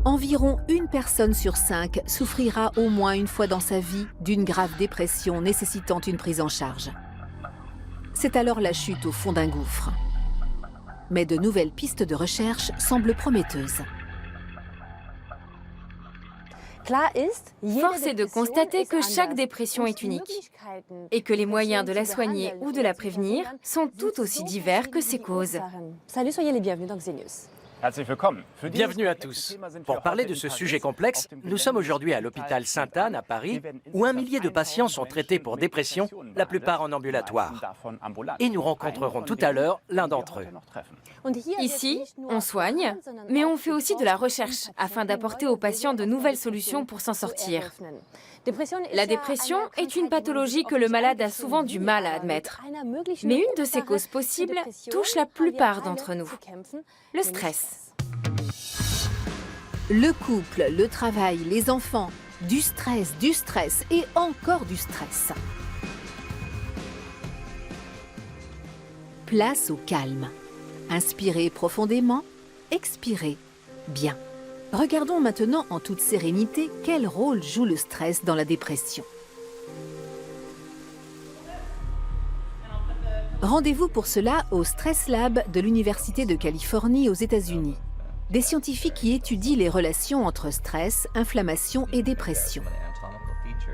Environ une personne sur 5 souffrira au moins une fois dans sa vie d'une grave dépression nécessitant une prise en charge. C'est alors la chute au fond d'un gouffre. Mais de nouvelles pistes de recherche semblent prometteuses. Force est de constater que chaque dépression est unique et que les moyens de la soigner ou de la prévenir sont tout aussi divers que ses causes. Salut, soyez les bienvenus dans Xenius. Bienvenue à tous. Pour parler de ce sujet complexe, nous sommes aujourd'hui à l'hôpital Sainte-Anne à Paris, où 1 millier de patients sont traités pour dépression, la plupart en ambulatoire. Et nous rencontrerons tout à l'heure l'un d'entre eux. Ici, on soigne, mais on fait aussi de la recherche afin d'apporter aux patients de nouvelles solutions pour s'en sortir. La dépression est une pathologie que le malade a souvent du mal à admettre. Mais une de ces causes possibles touche la plupart d'entre nous, le stress. Le couple, le travail, les enfants, du stress et encore du stress. Place au calme. Inspirez profondément, expirez bien. Regardons maintenant en toute sérénité quel rôle joue le stress dans la dépression. Rendez-vous pour cela au Stress Lab de l'Université de Californie aux États-Unis. Des scientifiques y étudient les relations entre stress, inflammation et dépression.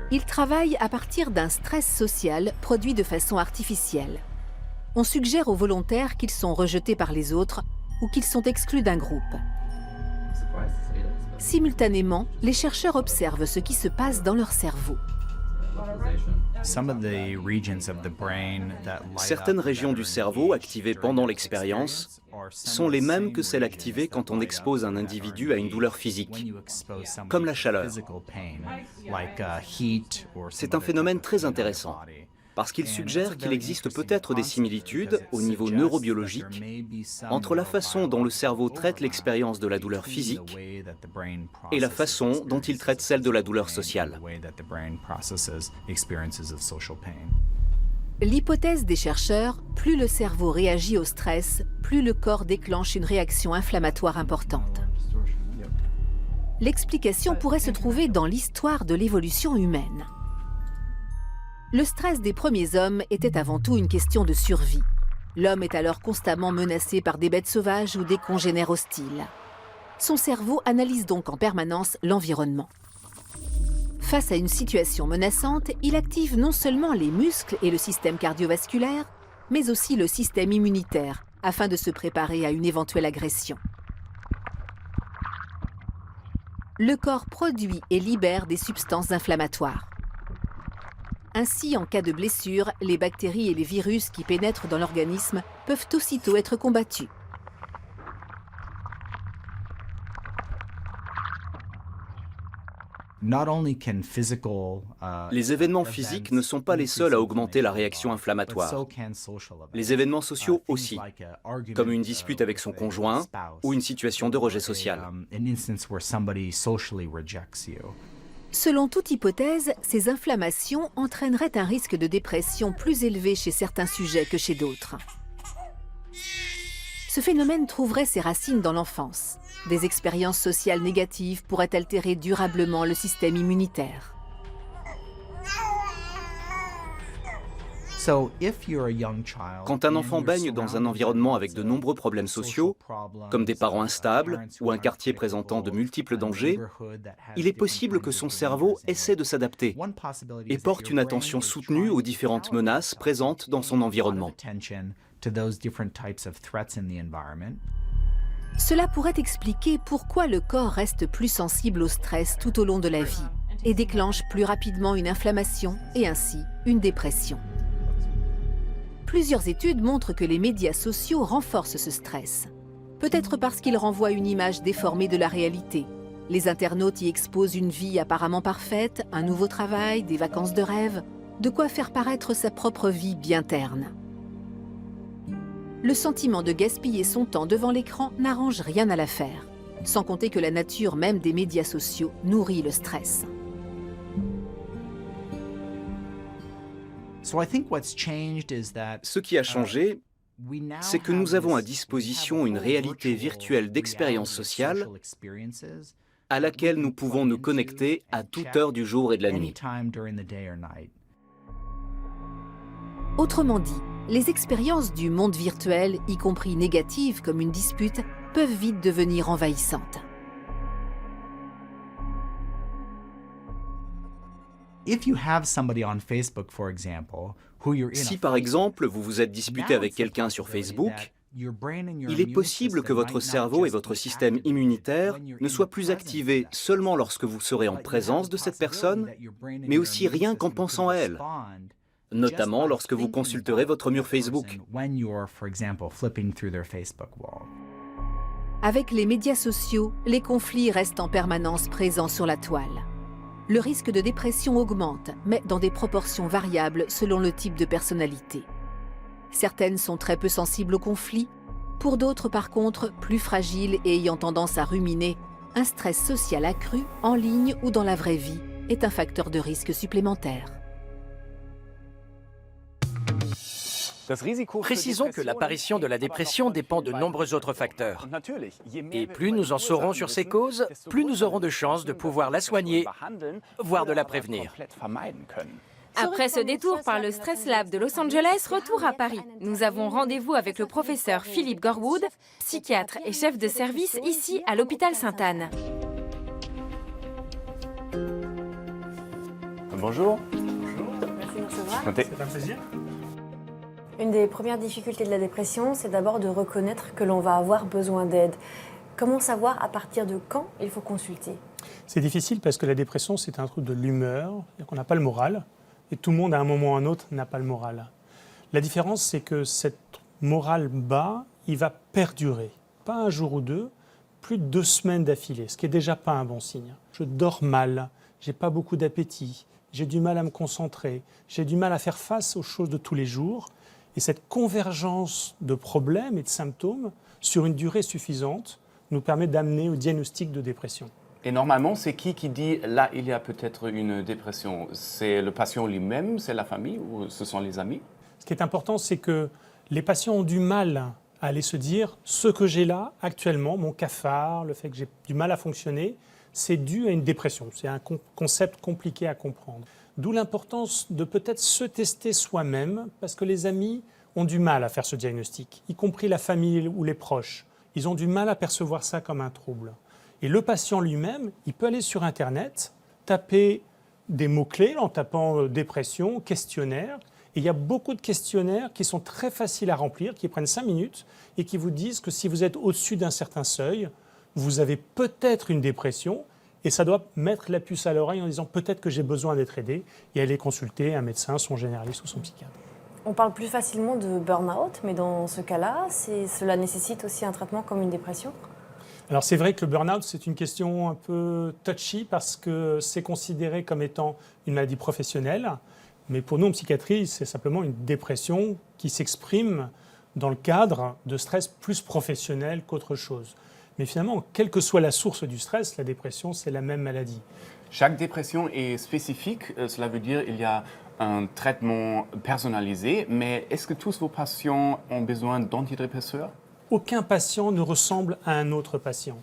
Ils travaillent à partir d'un stress social produit de façon artificielle. On suggère aux volontaires qu'ils sont rejetés par les autres ou qu'ils sont exclus d'un groupe. Simultanément, les chercheurs observent ce qui se passe dans leur cerveau. Certaines régions du cerveau activées pendant l'expérience sont les mêmes que celles activées quand on expose un individu à une douleur physique, comme la chaleur. C'est un phénomène très intéressant, parce qu'il suggère qu'il existe peut-être des similitudes au niveau neurobiologique entre la façon dont le cerveau traite l'expérience de la douleur physique et la façon dont il traite celle de la douleur sociale. L'hypothèse des chercheurs, plus le cerveau réagit au stress, plus le corps déclenche une réaction inflammatoire importante. L'explication pourrait se trouver dans l'histoire de l'évolution humaine. Le stress des premiers hommes était avant tout une question de survie. L'homme est alors constamment menacé par des bêtes sauvages ou des congénères hostiles. Son cerveau analyse donc en permanence l'environnement. Face à une situation menaçante, il active non seulement les muscles et le système cardiovasculaire, mais aussi le système immunitaire, afin de se préparer à une éventuelle agression. Le corps produit et libère des substances inflammatoires. Ainsi, en cas de blessure, les bactéries et les virus qui pénètrent dans l'organisme peuvent aussitôt être combattus. Les événements physiques ne sont pas les seuls à augmenter la réaction inflammatoire. Les événements sociaux aussi, comme une dispute avec son conjoint ou une situation de rejet social. Selon toute hypothèse, ces inflammations entraîneraient un risque de dépression plus élevé chez certains sujets que chez d'autres. Ce phénomène trouverait ses racines dans l'enfance. Des expériences sociales négatives pourraient altérer durablement le système immunitaire. Quand un enfant baigne dans un environnement avec de nombreux problèmes sociaux, comme des parents instables ou un quartier présentant de multiples dangers, il est possible que son cerveau essaie de s'adapter et porte une attention soutenue aux différentes menaces présentes dans son environnement. Cela pourrait expliquer pourquoi le corps reste plus sensible au stress tout au long de la vie et déclenche plus rapidement une inflammation et ainsi une dépression. Plusieurs études montrent que les médias sociaux renforcent ce stress. Peut-être parce qu'ils renvoient une image déformée de la réalité. Les internautes y exposent une vie apparemment parfaite, un nouveau travail, des vacances de rêve, de quoi faire paraître sa propre vie bien terne. Le sentiment de gaspiller son temps devant l'écran n'arrange rien à l'affaire, sans compter que la nature même des médias sociaux nourrit le stress. Ce qui a changé, c'est que nous avons à disposition une réalité virtuelle d'expériences sociales à laquelle nous pouvons nous connecter à toute heure du jour et de la nuit. Autrement dit, les expériences du monde virtuel, y compris négatives comme une dispute, peuvent vite devenir envahissantes. Si par exemple vous vous êtes disputé avec quelqu'un sur Facebook, il est possible que votre cerveau et votre système immunitaire ne soient plus activés seulement lorsque vous serez en présence de cette personne, mais aussi rien qu'en pensant à elle, notamment lorsque vous consulterez votre mur Facebook. Avec les médias sociaux, les conflits restent en permanence présents sur la toile. Le risque de dépression augmente, mais dans des proportions variables selon le type de personnalité. Certaines sont très peu sensibles aux conflits, pour d'autres par contre plus fragiles et ayant tendance à ruminer, un stress social accru, en ligne ou dans la vraie vie, est un facteur de risque supplémentaire. Précisons que l'apparition de la dépression dépend de nombreux autres facteurs. Et plus nous en saurons sur ses causes, plus nous aurons de chances de pouvoir la soigner, voire de la prévenir. Après ce détour par le Stress Lab de Los Angeles, retour à Paris. Nous avons rendez-vous avec le professeur Philippe Gorwood, psychiatre et chef de service ici à l'hôpital Sainte-Anne. Bonjour. Merci de nous recevoir. C'est un plaisir. Une des premières difficultés de la dépression, c'est d'abord de reconnaître que l'on va avoir besoin d'aide. Comment savoir à partir de quand il faut consulter? C'est difficile parce que la dépression, c'est un truc de l'humeur, c'est-à-dire qu'on n'a pas le moral, et tout le monde, à un moment ou à un autre, n'a pas le moral. La différence, c'est que cette morale bas, il va perdurer. Pas un jour ou deux, plus de 2 semaines d'affilée, ce qui n'est déjà pas un bon signe. Je dors mal, j'ai pas beaucoup d'appétit, j'ai du mal à me concentrer, j'ai du mal à faire face aux choses de tous les jours. Et cette convergence de problèmes et de symptômes sur une durée suffisante nous permet d'amener au diagnostic de dépression. Et normalement, c'est qui dit là, il y a peut-être une dépression? C'est le patient lui-même, c'est la famille ou ce sont les amis? Ce qui est important, c'est que les patients ont du mal à aller se dire ce que j'ai là actuellement, mon cafard, le fait que j'ai du mal à fonctionner, c'est dû à une dépression. C'est un concept compliqué à comprendre. D'où l'importance de peut-être se tester soi-même, parce que les amis ont du mal à faire ce diagnostic, y compris la famille ou les proches. Ils ont du mal à percevoir ça comme un trouble. Et le patient lui-même, il peut aller sur Internet, taper des mots-clés en tapant dépression, questionnaire. Et il y a beaucoup de questionnaires qui sont très faciles à remplir, qui prennent 5 minutes et qui vous disent que si vous êtes au-dessus d'un certain seuil, vous avez peut-être une dépression. Et ça doit mettre la puce à l'oreille en disant peut-être que j'ai besoin d'être aidé et aller consulter un médecin, son généraliste ou son psychiatre. On parle plus facilement de burn-out, mais dans ce cas-là, cela nécessite aussi un traitement comme une dépression? Alors c'est vrai que le burn-out, c'est une question un peu touchy parce que c'est considéré comme étant une maladie professionnelle. Mais pour nous en psychiatrie, c'est simplement une dépression qui s'exprime dans le cadre de stress plus professionnel qu'autre chose. Mais finalement, quelle que soit la source du stress, la dépression, c'est la même maladie. Chaque dépression est spécifique, cela veut dire qu'il y a un traitement personnalisé, mais est-ce que tous vos patients ont besoin d'antidépresseurs? Aucun patient ne ressemble à un autre patient.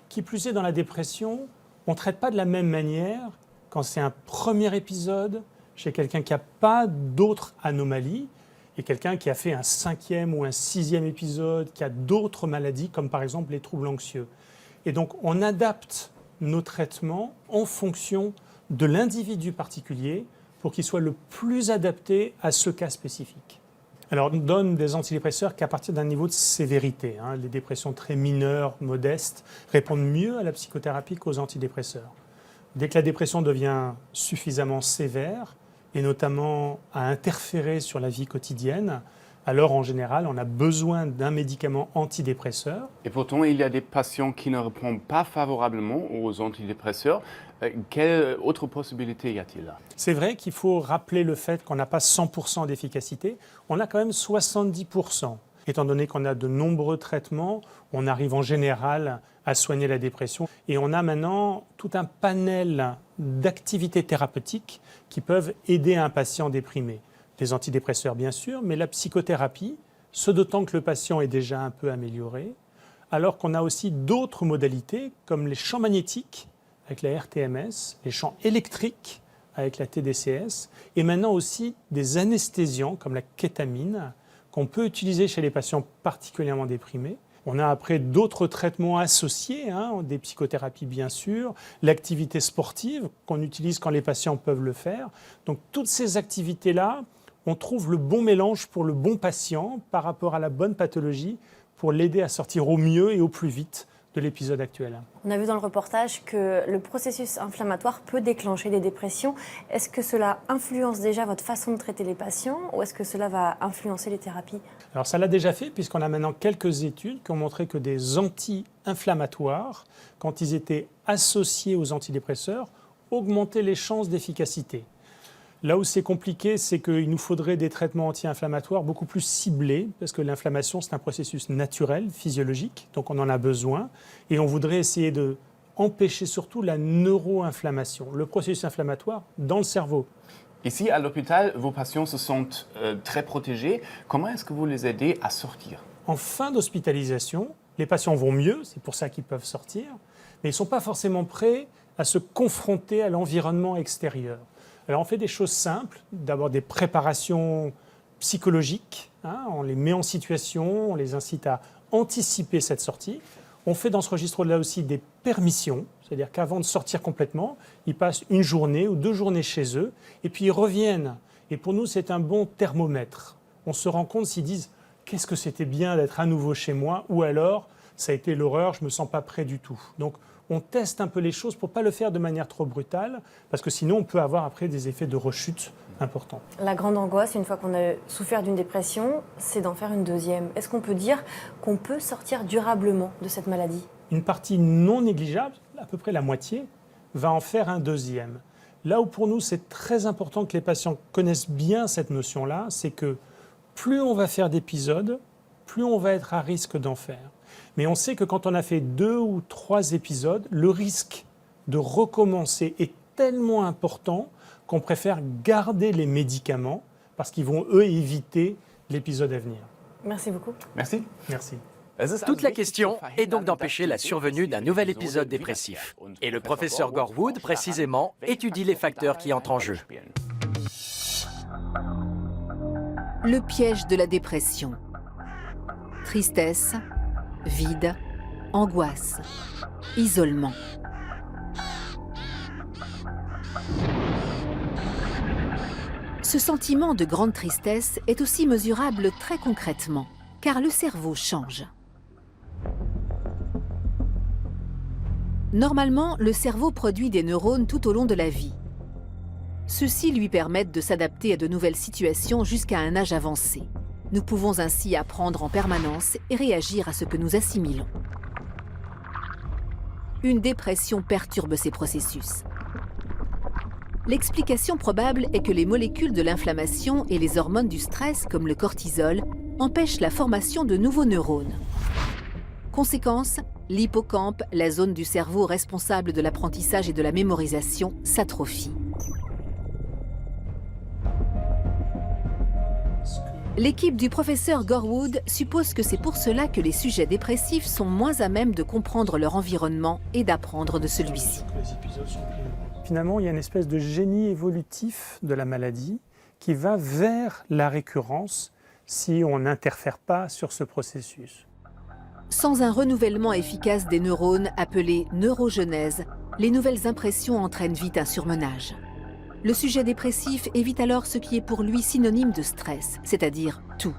Qui plus est, dans la dépression, on ne traite pas de la même manière quand c'est un premier épisode chez quelqu'un qui n'a pas d'autres anomalies et quelqu'un qui a fait un 5e ou un 6e épisode, qui a d'autres maladies, comme par exemple les troubles anxieux. Et donc, on adapte nos traitements en fonction de l'individu particulier pour qu'il soit le plus adapté à ce cas spécifique. Alors, on donne des antidépresseurs qu'à partir d'un niveau de sévérité. Les dépressions très mineures, modestes, répondent mieux à la psychothérapie qu'aux antidépresseurs. Dès que la dépression devient suffisamment sévère, et notamment à interférer sur la vie quotidienne, alors en général, on a besoin d'un médicament antidépresseur. Et pourtant, il y a des patients qui ne répondent pas favorablement aux antidépresseurs. Quelle autre possibilité y a-t-il là? C'est vrai qu'il faut rappeler le fait qu'on n'a pas 100% d'efficacité, on a quand même 70%. Étant donné qu'on a de nombreux traitements, on arrive en général à soigner la dépression. Et on a maintenant tout un panel d'activités thérapeutiques qui peuvent aider un patient déprimé. Les antidépresseurs, bien sûr, mais la psychothérapie, ce d'autant que le patient est déjà un peu amélioré, alors qu'on a aussi d'autres modalités, comme les champs magnétiques, avec la rTMS, les champs électriques avec la TDCS, et maintenant aussi des anesthésiants comme la kétamine qu'on peut utiliser chez les patients particulièrement déprimés. On a après d'autres traitements associés, des psychothérapies bien sûr, l'activité sportive qu'on utilise quand les patients peuvent le faire. Donc toutes ces activités-là, on trouve le bon mélange pour le bon patient par rapport à la bonne pathologie pour l'aider à sortir au mieux et au plus vite de l'épisode actuel. On a vu dans le reportage que le processus inflammatoire peut déclencher des dépressions. Est-ce que cela influence déjà votre façon de traiter les patients ou est-ce que cela va influencer les thérapies? Alors ça l'a déjà fait puisqu'on a maintenant quelques études qui ont montré que des anti-inflammatoires, quand ils étaient associés aux antidépresseurs, augmentaient les chances d'efficacité. Là où c'est compliqué, c'est qu'il nous faudrait des traitements anti-inflammatoires beaucoup plus ciblés, parce que l'inflammation, c'est un processus naturel, physiologique, donc on en a besoin, et on voudrait essayer d'empêcher surtout la neuroinflammation, le processus inflammatoire dans le cerveau. Ici, à l'hôpital, vos patients se sentent très protégés. Comment est-ce que vous les aidez à sortir? En fin d'hospitalisation, les patients vont mieux, c'est pour ça qu'ils peuvent sortir, mais ils ne sont pas forcément prêts à se confronter à l'environnement extérieur. Alors on fait des choses simples, d'abord des préparations psychologiques, on les met en situation, on les incite à anticiper cette sortie. On fait dans ce registre-là aussi des permissions, c'est-à-dire qu'avant de sortir complètement, ils passent une journée ou 2 journées chez eux, et puis ils reviennent. Et pour nous, c'est un bon thermomètre. On se rend compte s'ils disent « qu'est-ce que c'était bien d'être à nouveau chez moi ?» ou alors « ça a été l'horreur, je ne me sens pas prêt du tout ». Donc on teste un peu les choses pour ne pas le faire de manière trop brutale, parce que sinon on peut avoir après des effets de rechute importants. La grande angoisse, une fois qu'on a souffert d'une dépression, c'est d'en faire une deuxième. Est-ce qu'on peut dire qu'on peut sortir durablement de cette maladie? Une partie non négligeable, à peu près la moitié, va en faire un deuxième. Là où pour nous c'est très important que les patients connaissent bien cette notion-là, c'est que plus on va faire d'épisodes, plus on va être à risque d'en faire. Mais on sait que quand on a fait 2 ou 3 épisodes, le risque de recommencer est tellement important qu'on préfère garder les médicaments parce qu'ils vont, eux, éviter l'épisode à venir. Merci beaucoup. Merci. Merci. Toute la question est donc d'empêcher la survenue d'un nouvel épisode dépressif. Et le professeur Gorwood, précisément, étudie les facteurs qui entrent en jeu. Le piège de la dépression. Tristesse, vide, angoisse, isolement. Ce sentiment de grande tristesse est aussi mesurable très concrètement, car le cerveau change. Normalement, le cerveau produit des neurones tout au long de la vie. Ceux-ci lui permettent de s'adapter à de nouvelles situations jusqu'à un âge avancé. Nous pouvons ainsi apprendre en permanence et réagir à ce que nous assimilons. Une dépression perturbe ces processus. L'explication probable est que les molécules de l'inflammation et les hormones du stress, comme le cortisol, empêchent la formation de nouveaux neurones. Conséquence, l'hippocampe, la zone du cerveau responsable de l'apprentissage et de la mémorisation, s'atrophie. L'équipe du professeur Gorwood suppose que c'est pour cela que les sujets dépressifs sont moins à même de comprendre leur environnement et d'apprendre de celui-ci. Finalement, il y a une espèce de génie évolutif de la maladie qui va vers la récurrence si on n'interfère pas sur ce processus. Sans un renouvellement efficace des neurones appelé neurogenèse, les nouvelles impressions entraînent vite un surmenage. Le sujet dépressif évite alors ce qui est pour lui synonyme de stress, c'est-à-dire tout.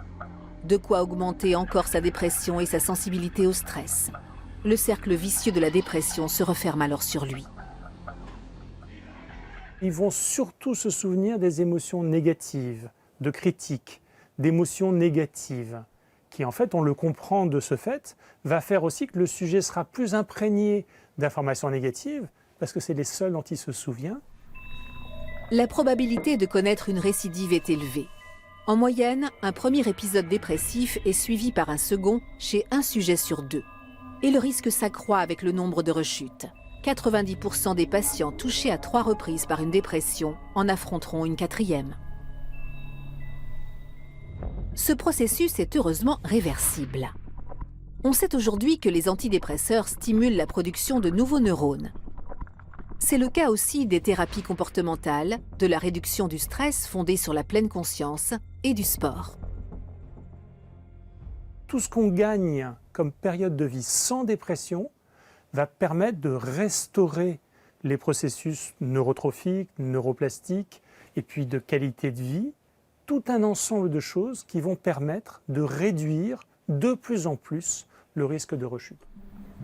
De quoi augmenter encore sa dépression et sa sensibilité au stress. Le cercle vicieux de la dépression se referme alors sur lui. Ils vont surtout se souvenir des émotions négatives, de critiques, d'émotions négatives, qui en fait, on le comprend de ce fait, va faire aussi que le sujet sera plus imprégné d'informations négatives, parce que c'est les seules dont il se souvient. La probabilité de connaître une récidive est élevée. En moyenne, un premier épisode dépressif est suivi par un second chez 1 sujet sur 2. Et le risque s'accroît avec le nombre de rechutes. 90% des patients touchés à 3 reprises par une dépression en affronteront une 4e. Ce processus est heureusement réversible. On sait aujourd'hui que les antidépresseurs stimulent la production de nouveaux neurones. C'est le cas aussi des thérapies comportementales, de la réduction du stress fondée sur la pleine conscience et du sport. Tout ce qu'on gagne comme période de vie sans dépression va permettre de restaurer les processus neurotrophiques, neuroplastiques et puis de qualité de vie, tout un ensemble de choses qui vont permettre de réduire de plus en plus le risque de rechute.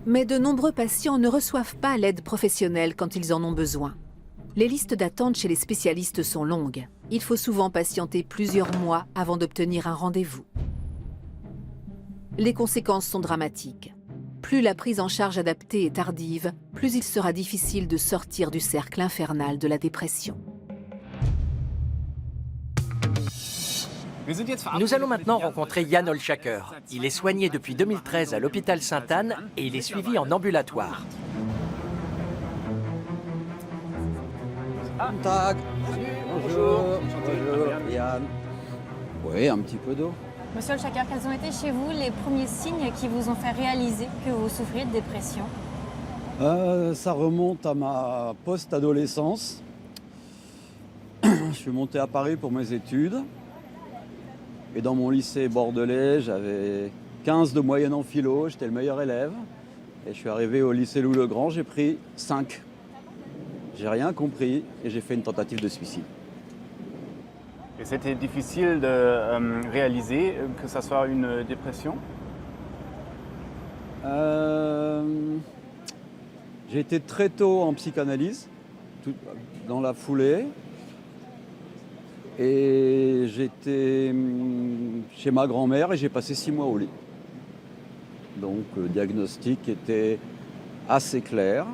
Mais de nombreux patients ne reçoivent pas l'aide professionnelle quand ils en ont besoin. Les listes d'attente chez les spécialistes sont longues. Il faut souvent patienter plusieurs mois avant d'obtenir un rendez-vous. Les conséquences sont dramatiques. Plus la prise en charge adaptée est tardive, plus il sera difficile de sortir du cercle infernal de la dépression. Nous allons maintenant rencontrer Jan Olschacker. Il est soigné depuis 2013 à l'hôpital Sainte-Anne et il est suivi en ambulatoire. Guten Tag. Bonjour. Bonjour, Yann. Oui, un petit peu d'eau. Monsieur Olschacker, quels ont été chez vous les premiers signes qui vous ont fait réaliser que vous souffriez de dépression? Ça remonte à ma post-adolescence. Je suis monté à Paris pour mes études. Et dans mon lycée bordelais, j'avais 15 de moyenne en philo, j'étais le meilleur élève. Et je suis arrivé au lycée Louis-le-Grand, j'ai pris 5. J'ai rien compris et j'ai fait une tentative de suicide. Et c'était difficile de réaliser que ça soit une dépression? J'ai été très tôt en psychanalyse, dans la foulée. Et j'étais chez ma grand-mère et j'ai passé 6 mois au lit. Donc le diagnostic était assez clair,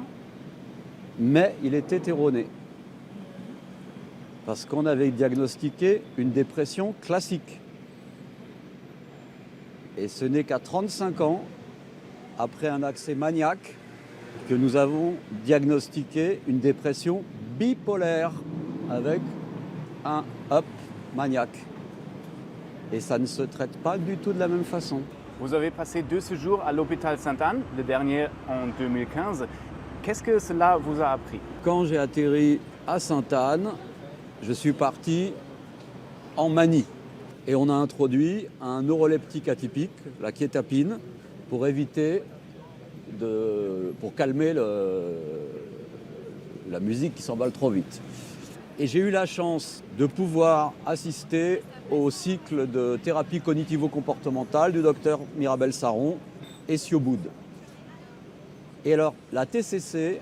mais il était erroné. Parce qu'on avait diagnostiqué une dépression classique. Et ce n'est qu'à 35 ans, après un accès maniaque, que nous avons diagnostiqué une dépression bipolaire avec un up maniaque. Et ça ne se traite pas du tout de la même façon. Vous avez passé 2 séjours à l'hôpital Sainte-Anne, le dernier en 2015. Qu'est-ce que cela vous a appris? Quand j'ai atterri à Sainte-Anne, je suis parti en manie. Et on a introduit un neuroleptique atypique, la kétapine, pour éviter pour calmer la musique qui s'emballe trop vite. Et j'ai eu la chance de pouvoir assister au cycle de thérapie cognitivo-comportementale du docteur Mirabel Saron et Sioboud. Et alors, la TCC,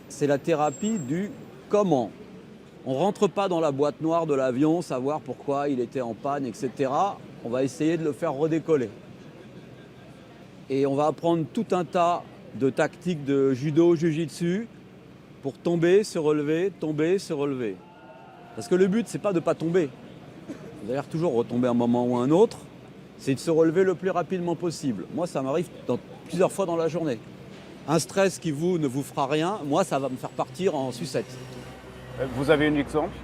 c'est la thérapie du comment. On ne rentre pas dans la boîte noire de l'avion, savoir pourquoi il était en panne, etc. On va essayer de le faire redécoller. Et on va apprendre tout un tas de tactiques de judo, jiu-jitsu, pour tomber, se relever, tomber, se relever. Parce que le but, c'est pas de ne pas tomber. Vous allez toujours retomber un moment ou un autre. C'est de se relever le plus rapidement possible. Moi, ça m'arrive plusieurs fois dans la journée. Un stress qui ne vous fera rien, moi, ça va me faire partir en sucette. Vous avez un exemple?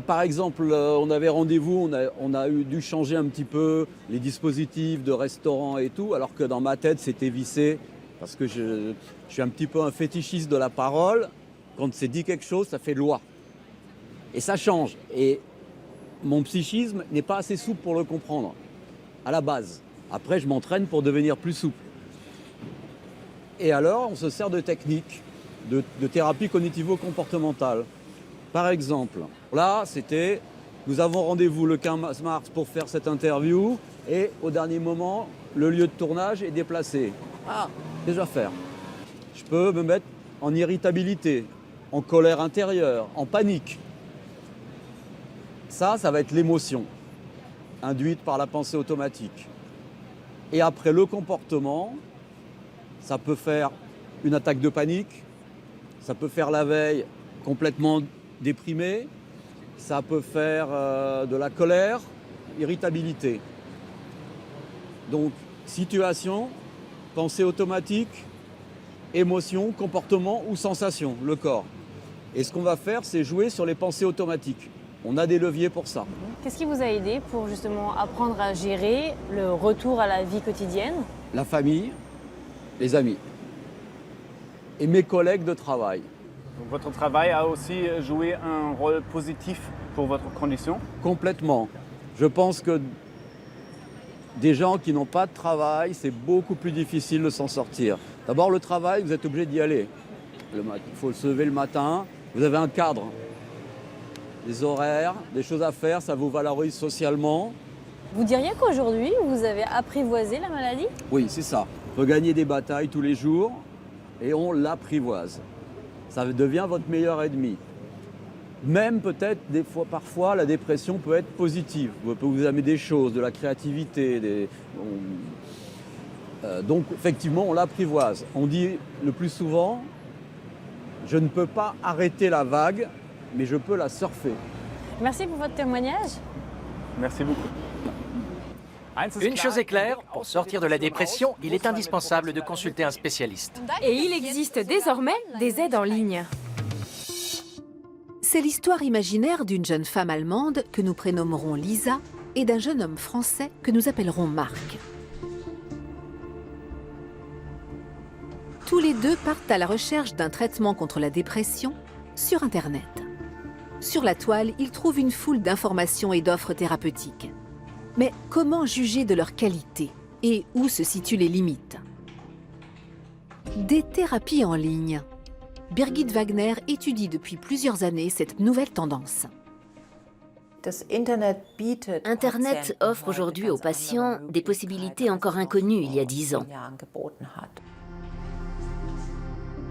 Par exemple, on avait rendez-vous, on a dû changer un petit peu les dispositifs de restaurant et tout, alors que dans ma tête, c'était vissé. Parce que je suis un petit peu un fétichiste de la parole. Quand c'est dit quelque chose, ça fait loi. Et ça change. Et mon psychisme n'est pas assez souple pour le comprendre, à la base. Après, je m'entraîne pour devenir plus souple. Et alors, on se sert de techniques, de thérapie cognitivo-comportementale. Par exemple, là, nous avons rendez-vous le 15 mars pour faire cette interview, et au dernier moment, le lieu de tournage est déplacé. Ah, déjà faire. Je peux me mettre en irritabilité, en colère intérieure, en panique. Ça va être l'émotion induite par la pensée automatique. Et après, le comportement, ça peut faire une attaque de panique, ça peut faire la veille complètement déprimé, ça peut faire de la colère, irritabilité. Donc, situation, pensée automatique, émotion, comportement ou sensation, le corps. Et ce qu'on va faire, c'est jouer sur les pensées automatiques. On a des leviers pour ça. Qu'est-ce qui vous a aidé pour justement apprendre à gérer le retour à la vie quotidienne? La famille, les amis et mes collègues de travail. Donc, votre travail a aussi joué un rôle positif pour votre condition? Complètement. Je pense que des gens qui n'ont pas de travail, c'est beaucoup plus difficile de s'en sortir. D'abord, le travail, vous êtes obligé d'y aller. Il faut se lever le matin, vous avez un cadre, des horaires, des choses à faire, ça vous valorise socialement. Vous diriez qu'aujourd'hui, vous avez apprivoisé la maladie? Oui, c'est ça. On peut gagner des batailles tous les jours et on l'apprivoise. Ça devient votre meilleur ennemi. Même peut-être, parfois, la dépression peut être positive. Elle peut vous amener des choses, de la créativité. Donc, effectivement, on l'apprivoise. On dit le plus souvent, je ne peux pas arrêter la vague, mais je peux la surfer. Merci pour votre témoignage. Merci beaucoup. Une chose est claire, pour sortir de la dépression, il est indispensable de consulter un spécialiste. Et il existe désormais des aides en ligne. C'est l'histoire imaginaire d'une jeune femme allemande que nous prénommerons Lisa et d'un jeune homme français que nous appellerons Marc. Tous les deux partent à la recherche d'un traitement contre la dépression sur Internet. Sur la toile, ils trouvent une foule d'informations et d'offres thérapeutiques. Mais comment juger de leur qualité et où se situent les limites? Des thérapies en ligne. Birgit Wagner étudie depuis plusieurs années cette nouvelle tendance. Internet offre aujourd'hui aux patients des possibilités encore inconnues il y a 10 ans.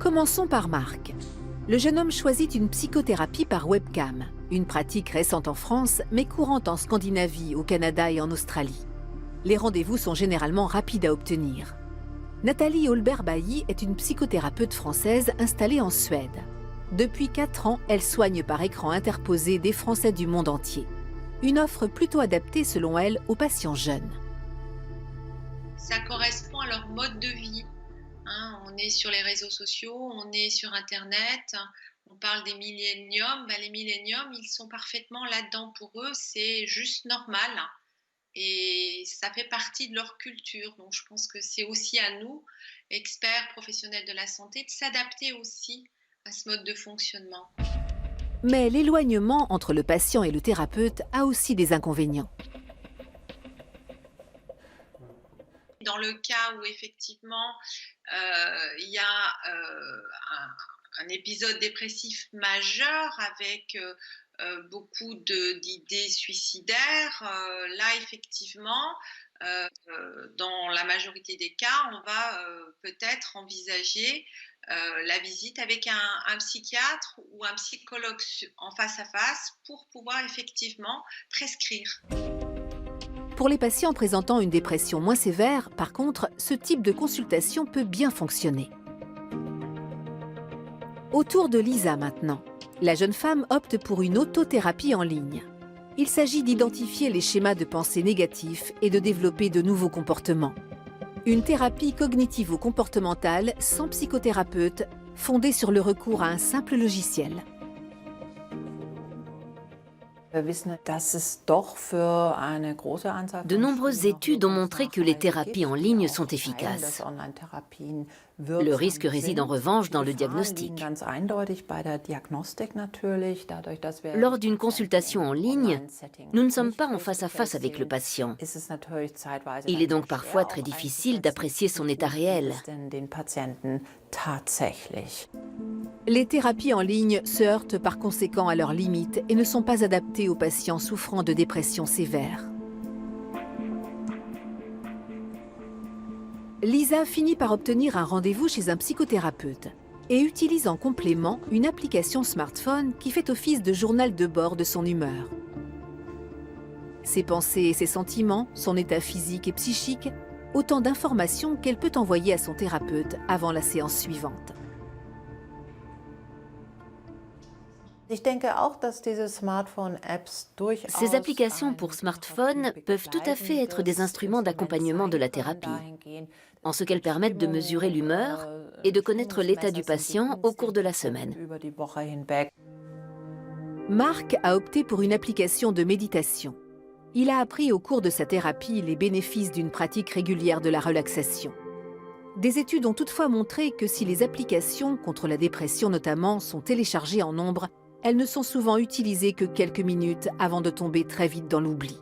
Commençons par Marc. Le jeune homme choisit une psychothérapie par webcam, une pratique récente en France, mais courante en Scandinavie, au Canada et en Australie. Les rendez-vous sont généralement rapides à obtenir. Nathalie Holberg-Bailly est une psychothérapeute française installée en Suède. Depuis 4 ans, elle soigne par écran interposé des Français du monde entier. Une offre plutôt adaptée, selon elle, aux patients jeunes. Ça correspond à leur mode de vie. On est sur les réseaux sociaux, on est sur Internet, on parle des milléniums. Les milléniums, ils sont parfaitement là-dedans. Pour eux, c'est juste normal. Et ça fait partie de leur culture. Donc, je pense que c'est aussi à nous, experts, professionnels de la santé, de s'adapter aussi à ce mode de fonctionnement. Mais l'éloignement entre le patient et le thérapeute a aussi des inconvénients. Dans le cas où effectivement il y a un épisode dépressif majeur avec beaucoup d'idées suicidaires, là effectivement, dans la majorité des cas, on va peut-être envisager la visite avec un psychiatre ou un psychologue en face à face pour pouvoir effectivement prescrire. Pour les patients présentant une dépression moins sévère, par contre, ce type de consultation peut bien fonctionner. Autour de Lisa maintenant. La jeune femme opte pour une autothérapie en ligne. Il s'agit d'identifier les schémas de pensée négatifs et de développer de nouveaux comportements. Une thérapie cognitivo-comportementale sans psychothérapeute, fondée sur le recours à un simple logiciel. De nombreuses études ont montré que les thérapies en ligne sont efficaces. Le risque réside en revanche dans le diagnostic. Lors d'une consultation en ligne, nous ne sommes pas en face à face avec le patient. Il est donc parfois très difficile d'apprécier son état réel. Les thérapies en ligne se heurtent par conséquent à leurs limites et ne sont pas adaptées aux patients souffrant de dépression sévère. Lisa finit par obtenir un rendez-vous chez un psychothérapeute et utilise en complément une application smartphone qui fait office de journal de bord de son humeur. Ses pensées et ses sentiments, son état physique et psychique, autant d'informations qu'elle peut envoyer à son thérapeute avant la séance suivante. Ces applications pour smartphone peuvent tout à fait être des instruments d'accompagnement de la thérapie, en ce qu'elles permettent de mesurer l'humeur et de connaître l'état du patient au cours de la semaine. Marc a opté pour une application de méditation. Il a appris au cours de sa thérapie les bénéfices d'une pratique régulière de la relaxation. Des études ont toutefois montré que si les applications contre la dépression notamment sont téléchargées en nombre, elles ne sont souvent utilisées que quelques minutes avant de tomber très vite dans l'oubli.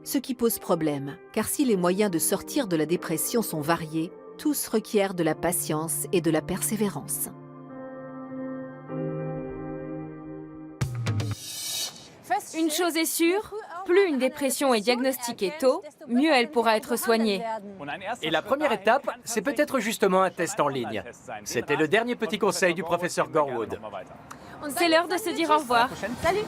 Ce qui pose problème, car si les moyens de sortir de la dépression sont variés, tous requièrent de la patience et de la persévérance. Une chose est sûre, plus une dépression est diagnostiquée tôt, mieux elle pourra être soignée. Et la première étape, c'est peut-être justement un test en ligne. C'était le dernier petit conseil du professeur Gorwood. C'est l'heure de se dire au revoir. Salut!